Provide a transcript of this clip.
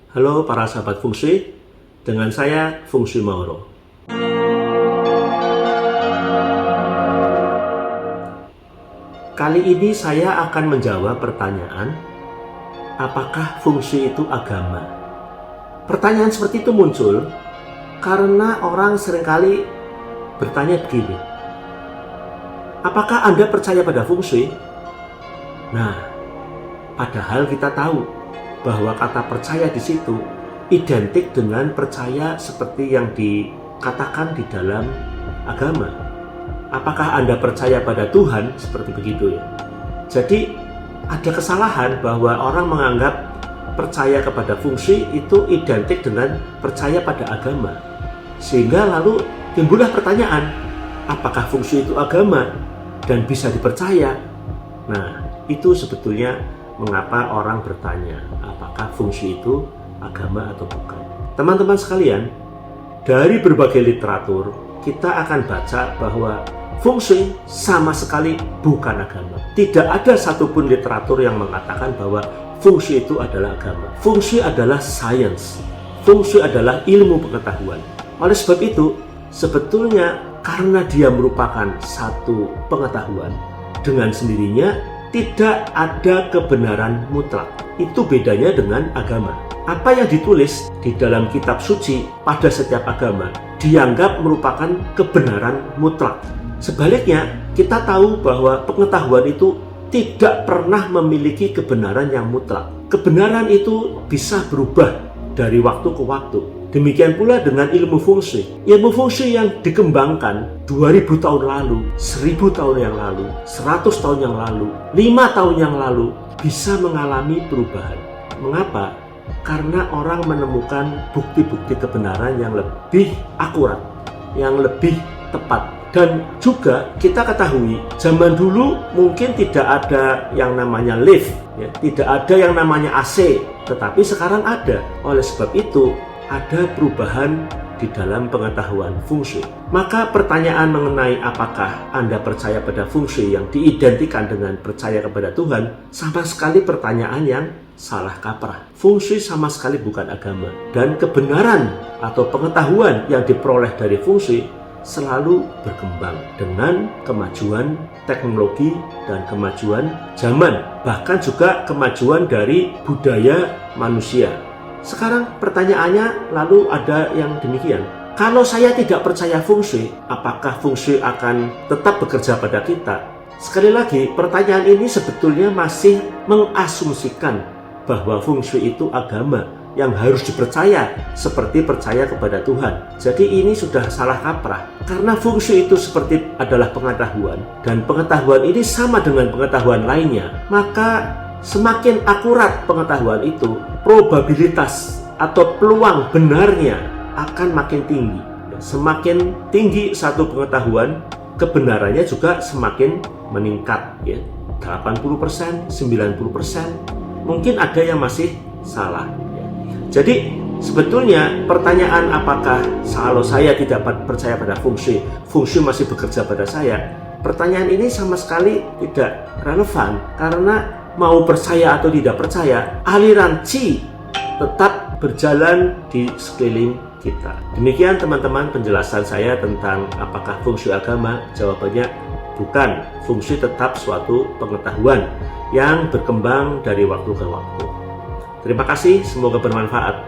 Halo para sahabat Feng Shui, dengan saya Feng Shui Mauro. Kali ini saya akan menjawab pertanyaan, apakah Feng Shui itu agama? Pertanyaan seperti itu muncul karena orang seringkali bertanya begini, apakah Anda percaya pada Feng Shui? Nah, padahal kita tahu bahwa kata percaya di situ identik dengan percaya seperti yang dikatakan di dalam agama. Apakah Anda percaya pada Tuhan? Seperti begitu ya. Jadi ada kesalahan bahwa orang menganggap percaya kepada Feng Shui itu identik dengan percaya pada agama. Sehingga lalu timbullah pertanyaan, apakah Feng Shui itu agama dan bisa dipercaya? Nah, itu sebetulnya mengapa orang bertanya, apakah Feng Shui itu agama atau bukan? Teman-teman sekalian, dari berbagai literatur, kita akan baca bahwa Feng Shui sama sekali bukan agama. Tidak ada satupun literatur yang mengatakan bahwa Feng Shui itu adalah agama. Feng Shui adalah science. Feng Shui adalah ilmu pengetahuan. Oleh sebab itu, sebetulnya karena dia merupakan satu pengetahuan, dengan sendirinya tidak ada kebenaran mutlak. Itu bedanya dengan agama. Apa yang ditulis di dalam kitab suci pada setiap agama dianggap merupakan kebenaran mutlak. Sebaliknya, kita tahu bahwa pengetahuan itu tidak pernah memiliki kebenaran yang mutlak. Kebenaran itu bisa berubah dari waktu ke waktu. Demikian pula dengan ilmu Feng Shui. Ilmu Feng Shui yang dikembangkan 2000 tahun lalu, 1000 tahun yang lalu, 100 tahun yang lalu, 5 tahun yang lalu bisa mengalami perubahan. Mengapa? Karena orang menemukan bukti-bukti kebenaran yang lebih akurat, yang lebih tepat. Dan juga kita ketahui, zaman dulu mungkin tidak ada yang namanya lift, ya, tidak ada yang namanya AC, tetapi sekarang ada. Oleh sebab itu, ada perubahan di dalam pengetahuan Feng Shui. Maka pertanyaan mengenai apakah Anda percaya pada Feng Shui yang diidentikan dengan percaya kepada Tuhan, sama sekali pertanyaan yang salah kaprah. Feng Shui sama sekali bukan agama. Dan kebenaran atau pengetahuan yang diperoleh dari Feng Shui selalu berkembang dengan kemajuan teknologi dan kemajuan zaman, bahkan juga kemajuan dari budaya manusia. Sekarang pertanyaannya lalu ada yang demikian, kalau saya tidak percaya Feng Shui, apakah Feng Shui akan tetap bekerja pada kita? Sekali lagi, pertanyaan ini sebetulnya masih mengasumsikan bahwa Feng Shui itu agama yang harus dipercaya seperti percaya kepada Tuhan. Jadi ini sudah salah kaprah. Karena Feng Shui itu seperti adalah pengetahuan, dan pengetahuan ini sama dengan pengetahuan lainnya, maka semakin akurat pengetahuan itu, probabilitas atau peluang benarnya akan makin tinggi. Semakin tinggi satu pengetahuan, kebenarannya juga semakin meningkat, ya. 80%, 90%, mungkin ada yang masih salah. Jadi sebetulnya pertanyaan apakah kalau saya tidak percaya pada Feng Shui, Feng Shui masih bekerja pada saya, pertanyaan ini sama sekali tidak relevan. Karena mau percaya atau tidak percaya, aliran Qi tetap berjalan di sekeliling kita. Demikian teman-teman penjelasan saya tentang apakah Feng Shui agama. Jawabannya bukan. Feng Shui tetap suatu pengetahuan yang berkembang dari waktu ke waktu. Terima kasih, semoga bermanfaat.